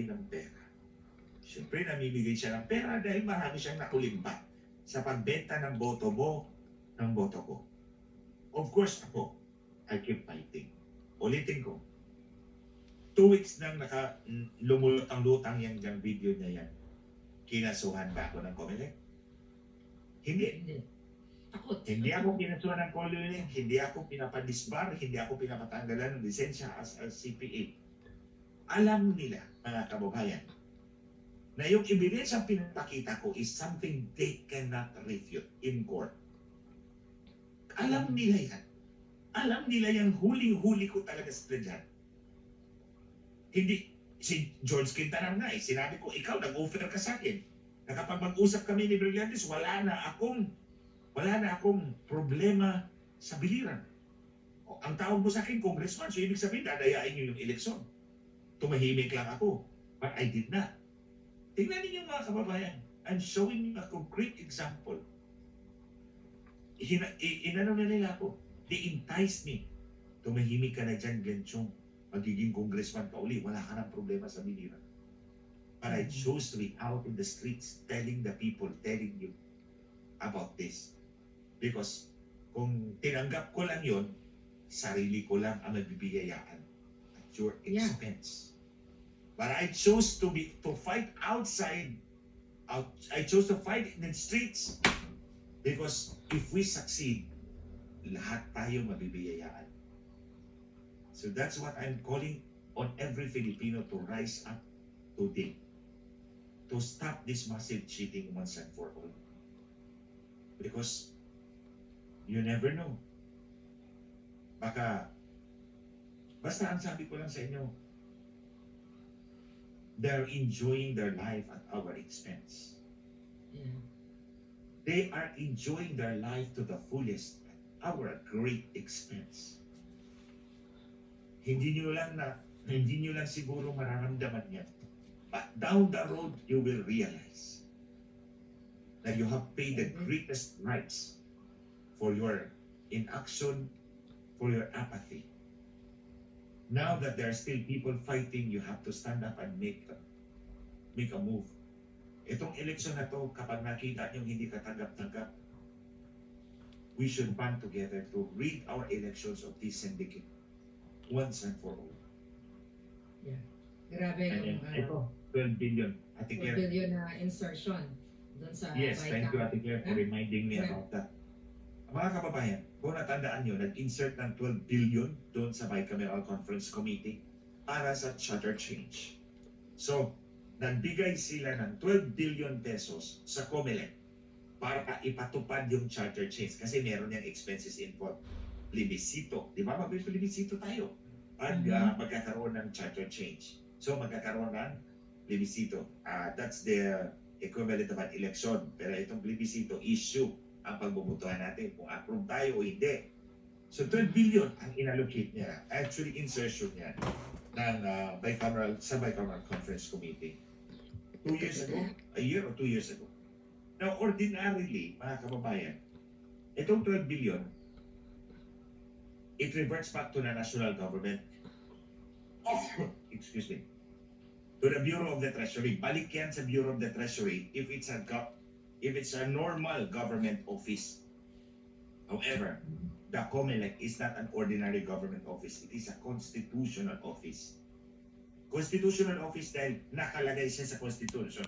ng pera. Siyempre, namimigay siya ng pera dahil marami siyang nakulimbat sa pagbenta ng boto mo, ng boto ko. Of course, ako, I keep fighting. Ulitin ko, 2 weeks nang lumulutang-lutang yung video niya yan. Kinasuhan ba ako ng COMELEC? Hindi. Takot. Hindi ako kinasuhan ng COMELEC, hindi ako pinapadisbar, hindi ako pinapatanggalan ng lisensya as a CPA. Alam nila, mga kababayan, na yung evidence ang pinapakita ko is something they cannot refute in court. Alam nila yan. Alam nila yan, huling-huli ko talaga sila dyan. Hindi, si George Quintana nga sinabi ko, ikaw nag-offer ka sa akin. Na kapag mag-usap kami ni Brillantes, wala na akong problema sa biliran. Ang tawag mo sa akin, congressman, so ibig sabihin, dadayain niyo yung eleksyon. Tumahimik lang ako. But I did not. Tingnan ninyo mga kababayan. I'm showing you a concrete example. Inano na nila ako. They enticed me. Tumahimik ka na dyan, Glenchong. Magiging congressman ka uli. Wala ka ng problema sa biliran. But I chose to be out in the streets telling the people, telling you about this. Because kung tinanggap ko lang yon, sarili ko lang ang magbibigayaan at your expense. But I chose to fight outside. I chose to fight in the streets because if we succeed, lahat tayo mabibigayaan. So that's what I'm calling on every Filipino to rise up today. To stop this massive cheating once and for all. Because you never know. Basta ang sabi ko lang sa inyo, they're enjoying their life at our expense. Yeah. They are enjoying their life to the fullest at our great expense. Hindi nyo lang siguro mararamdaman yan. But down the road, you will realize that you have paid the greatest price for your inaction, for your apathy. Now that there are still people fighting, you have to stand up and make a move. Itong eleksyon na to, kapag nakita nyo hindi katanggap-tanggap, we should band together to rid our elections of this syndicate once and for all. Yeah. Grabe And yung ito, 12 billion. Ate 4 Claire. billion na insertion doon sa Yes, thank you Baykang. Ate Claire for reminding me Yeah. about that. Mga kababayan, kung natandaan nyo, nag-insert ng 12 billion doon sa Bicameral Conference Committee para sa charter change. So, nagbigay sila ng 12 billion pesos sa COMELEC para ipatupad yung charter change kasi meron yung expenses involved. Plebiscito, di ba? Mag-plebiscito tayo pag magkakaroon ng charter change. So, magkakaroon ng plebiscito. That's the equivalent of an election. Pero itong plebiscito issue ang pagbubutuhan natin kung approve tayo o hindi. So 12 billion ang inallocate niya, actually insertion niya ng bicameral conference committee. 2 years ago, a year or 2 years ago. Now ordinarily, mga kababayan, itong 12 billion, it reverts back to the national government. Excuse me. To the Bureau of the Treasury. Balik yan sa Bureau of the Treasury if it's a normal government office. However, the COMELEC is not an ordinary government office. It is a constitutional office. Constitutional office dahil nakalagay siya sa Constitution.